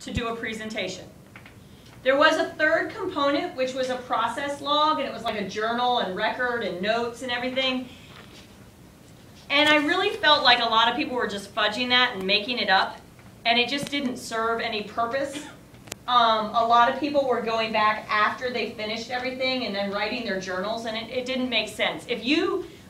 to do a presentation. There was a third component, which was a process log, and it was like a journal and record and notes and everything. And I really felt like a lot of people were just fudging that and making it up, and it just didn't serve any purpose. A lot of people were going back after they finished everything and then writing their journals, and it didn't make sense.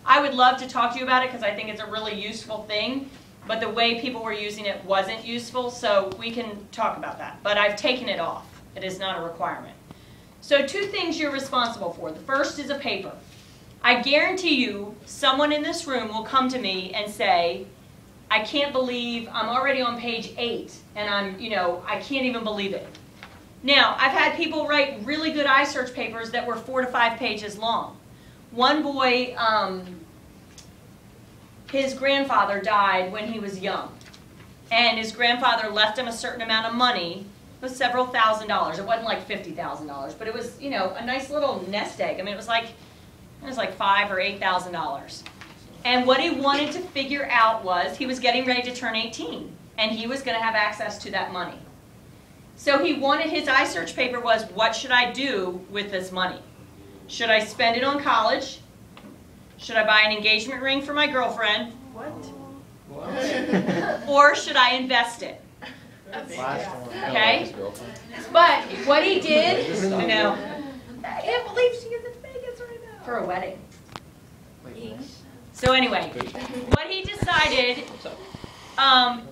I would love to talk to you about it because I think it's a really useful thing, but the way people were using it wasn't useful, so we can talk about that. But I've taken it off. It is not a requirement. So 2 things you're responsible for. The first is a paper. I guarantee you someone in this room will come to me and say, I can't believe I'm already on page 8 and I can't even believe it. Now, I've had people write really good iSearch papers that were 4 to 5 pages long. One boy, his grandfather died when he was young, and his grandfather left him a certain amount of money. It was several $1,000s. It wasn't like $50,000, but it was, a nice little nest egg. I mean, it was like $5,000 or $8,000. And what he wanted to figure out was he was getting ready to turn 18, and he was going to have access to that money. So he wanted, his iSearch paper was, what should I do with this money? Should I spend it on college? Should I buy an engagement ring for my girlfriend? What? Or should I invest it? Okay? But what he did, I know. I can't believe she is in Vegas right now. For a wedding. So anyway, what he decided,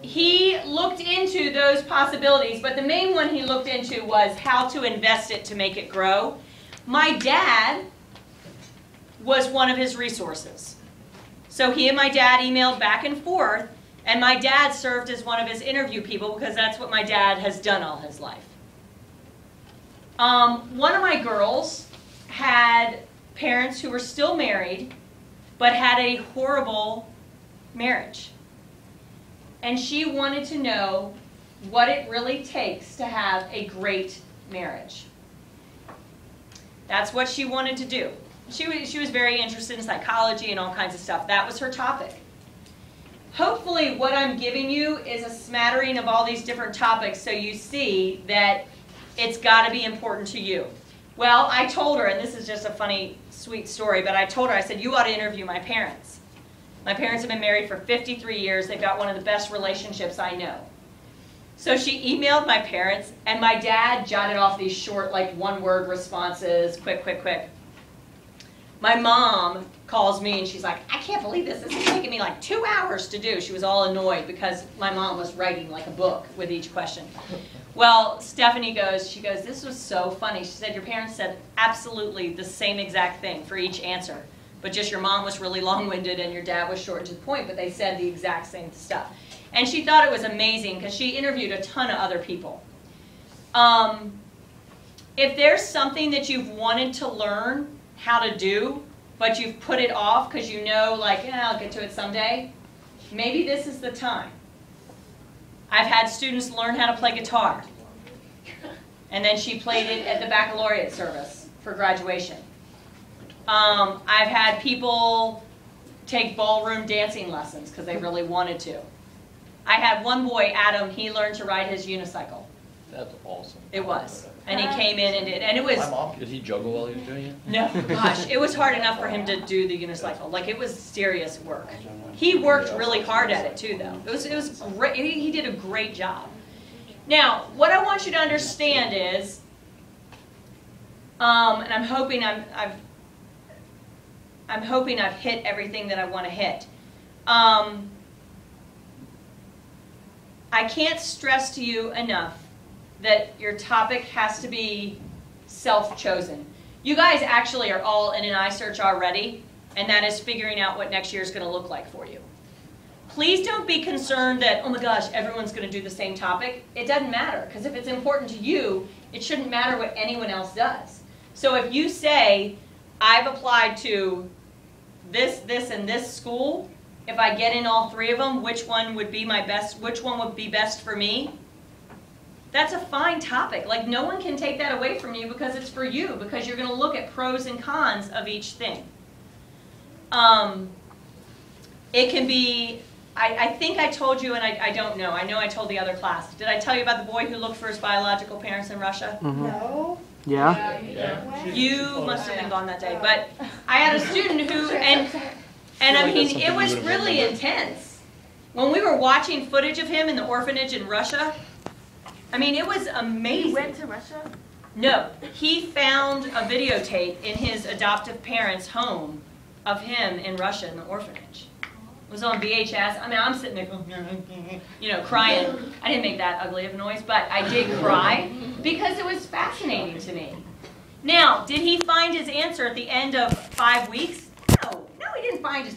he looked into those possibilities, but the main one he looked into was how to invest it to make it grow. My dad was one of his resources. So he and my dad emailed back and forth, and my dad served as one of his interview people because that's what my dad has done all his life. One of my girls had parents who were still married, but had a horrible marriage. And she wanted to know what it really takes to have a great marriage. That's what she wanted to do. She was very interested in psychology and all kinds of stuff. That was her topic. Hopefully what I'm giving you is a smattering of all these different topics so you see that it's got to be important to you. Well, I told her, and this is just a funny, sweet story, but I told her, I said, you ought to interview my parents. My parents have been married for 53 years. They've got one of the best relationships I know. So she emailed my parents, and my dad jotted off these short, like, one-word responses, quick, quick, quick. My mom calls me, and she's like, I can't believe this. This is taking me like 2 hours to do. She was all annoyed because my mom was writing like a book with each question. Well, Stephanie goes, this was so funny. She said, your parents said absolutely the same exact thing for each answer. But just your mom was really long-winded and your dad was short and to the point, but they said the exact same stuff. And she thought it was amazing because she interviewed a ton of other people. If there's something that you've wanted to learn how to do, but you've put it off because you know, like, I'll get to it someday, maybe this is the time. I've had students learn how to play guitar, and then she played it at the baccalaureate service for graduation. I've had people take ballroom dancing lessons because they really wanted to. I had one boy, Adam, he learned to ride his unicycle. That's awesome. It was. And he came in and did, and it was... My mom, did he juggle while he was doing it? No, gosh, it was hard enough for him to do the unicycle. Like, it was serious work. He worked really hard at it, too, though. It was great. He did a great job. Now, what I want you to understand is, and I'm hoping I've hit everything that I want to hit. I can't stress to you enough that your topic has to be self-chosen. You guys actually are all in an iSearch already, and that is figuring out what next year is going to look like for you. Please don't be concerned that, oh my gosh, everyone's going to do the same topic. It doesn't matter, because if it's important to you, it shouldn't matter what anyone else does. So if you say, I've applied to this, this, and this school, if I get in all 3 of them, which one would be my best, which one would be best for me? That's a fine topic. Like, no one can take that away from you because it's for you, because you're going to look at pros and cons of each thing. It can be I think I told you, and I don't know. I know I told the other class. Did I tell you about the boy who looked for his biological parents in Russia? No. Yeah. You must have been gone that day. But I had a student who, and I mean, it was really intense. When we were watching footage of him in the orphanage in Russia, I mean, it was amazing. He went to Russia? No, he found a videotape in his adoptive parents' home of him in Russia in the orphanage. It was on VHS. I mean, I'm sitting there going, you know, crying. I didn't make that ugly of a noise, but I did cry because it was fascinating to me. Now, did he find his answer at the end of 5 weeks? No, he didn't find his